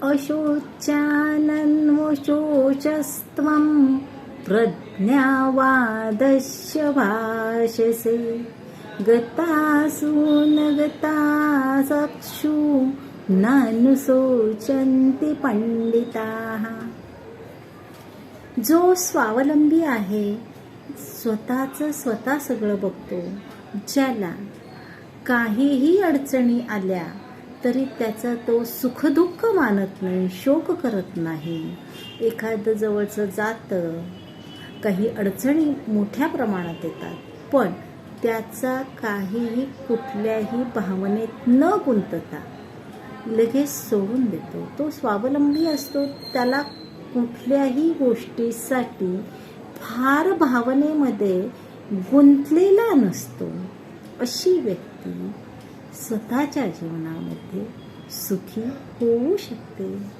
अशोच्यानन्वशोचस्त्वं प्रज्ञावादस्य भाषसे गतासु न गतासक्षु नानुशोचन्ति पंडिताः. जो स्वावलंबी आहे, स्वतःचं स्वतः सगळं बघतो, ज्याला काहीही अडचणी आल्या तरी त्याचा तो सुखदुःख मानत नाही, शोक करत नाही. एखादं जवळचं जातं, काही अडचणी मोठ्या प्रमाणात येतात, पण त्याचा काहीही कुठल्याही भावनेत न गुंतता लगेच सोडून देतो. तो स्वावलंबी असतो, त्याला कुठल्याही गोष्टीसाठी फार भावनेमध्ये गुंतलेला नसतो. अशी व्यक्ती स्वतःच्या जीवनामध्ये सुखी होऊ शकते.